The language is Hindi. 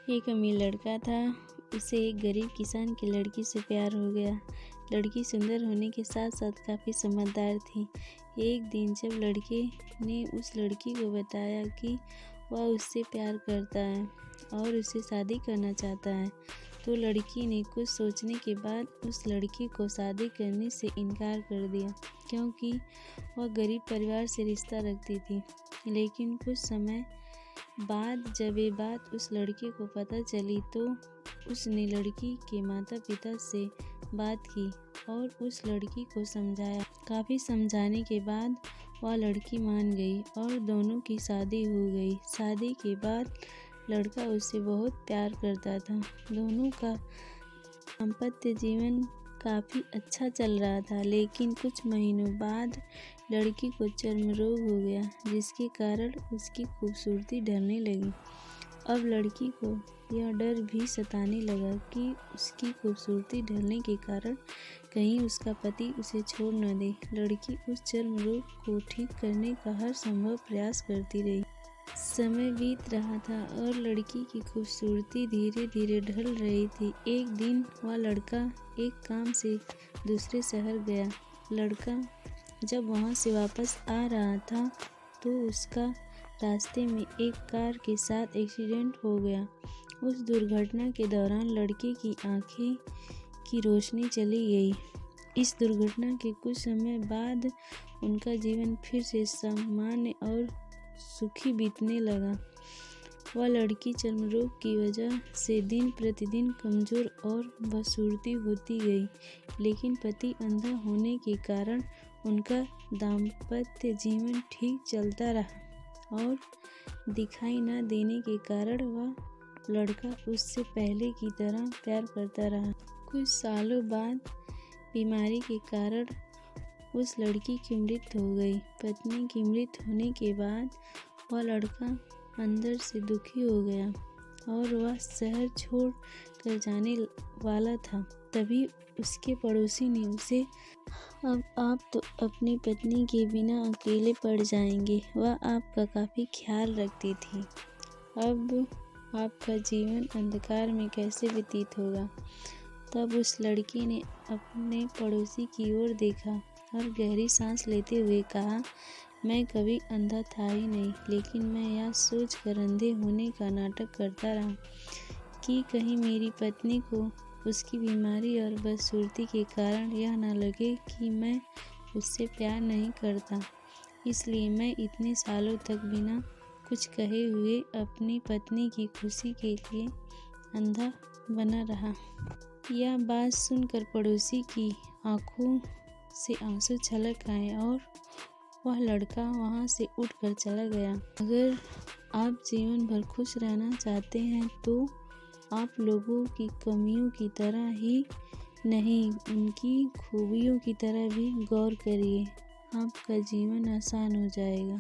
एक अमीर लड़का था। उसे एक गरीब किसान की लड़की से प्यार हो गया। लड़की सुंदर होने के साथ साथ काफ़ी समझदार थी। एक दिन जब लड़के ने उस लड़की को बताया कि वह उससे प्यार करता है और उससे शादी करना चाहता है, तो लड़की ने कुछ सोचने के बाद उस लड़की को शादी करने से इनकार कर दिया, क्योंकि वह गरीब परिवार से रिश्ता रखती थी। लेकिन कुछ समय बाद जब ये बात उस लड़के को पता चली, तो उसने लड़की के माता पिता से बात की और उस लड़की को समझाया। काफ़ी समझाने के बाद वह लड़की मान गई और दोनों की शादी हो गई। शादी के बाद लड़का उससे बहुत प्यार करता था। दोनों का दाम्पत्य जीवन काफ़ी अच्छा चल रहा था, लेकिन कुछ महीनों बाद लड़की को चर्म रोग हो गया, जिसके कारण उसकी खूबसूरती ढलने लगी। अब लड़की को यह डर भी सताने लगा कि उसकी खूबसूरती ढलने के कारण कहीं उसका पति उसे छोड़ न दे। लड़की उस चर्म रोग को ठीक करने का हर संभव प्रयास करती रही। समय बीत रहा था और लड़की की खूबसूरती धीरे धीरे ढल रही थी। एक दिन वह लड़का एक काम से दूसरे शहर गया। लड़का जब वहां से वापस आ रहा था, तो उसका रास्ते में एक कार के साथ एक्सीडेंट हो गया। उस दुर्घटना के दौरान लड़के की आंखें की रोशनी चली गई। इस दुर्घटना के कुछ समय बाद उनका जीवन फिर से सामान्य और सुखी बीतने लगा। वह लड़की चर्म रोग की वजह से दिन प्रतिदिन कमजोर और बदसूरती होती गई, लेकिन पति अंधा होने के कारण उनका दाम्पत्य जीवन ठीक चलता रहा और दिखाई न देने के कारण वह लड़का उससे पहले की तरह प्यार करता रहा। कुछ सालों बाद बीमारी के कारण उस लड़की की मृत्यु हो गई। पत्नी की मृत्यु होने के बाद वह लड़का अंदर से दुखी हो गया और वह शहर छोड़ कर जाने वाला था। तभी उसके पड़ोसी ने उसे, अब आप तो अपनी पत्नी के बिना अकेले पड़ जाएंगे। वह आपका काफ़ी ख्याल रखती थी। अब आपका जीवन अंधकार में कैसे व्यतीत होगा। तब उस लड़की ने अपने पड़ोसी की ओर देखा और गहरी सांस लेते हुए कहा, मैं कभी अंधा था ही नहीं, लेकिन मैं यह सोच कर अंधे होने का नाटक करता रहा कि कहीं मेरी पत्नी को उसकी बीमारी और बदसूरती के कारण यह न लगे कि मैं उससे प्यार नहीं करता। इसलिए मैं इतने सालों तक बिना कुछ कहे हुए अपनी पत्नी की खुशी के लिए अंधा बना रहा। यह बात सुनकर पड़ोसी की आंखों से आंसू छलक आए और वह लड़का वहां से उठकर चला गया। अगर आप जीवन भर खुश रहना चाहते हैं, तो आप लोगों की कमियों की तरह ही नहीं, उनकी खूबियों की तरह भी गौर करिए। आपका जीवन आसान हो जाएगा।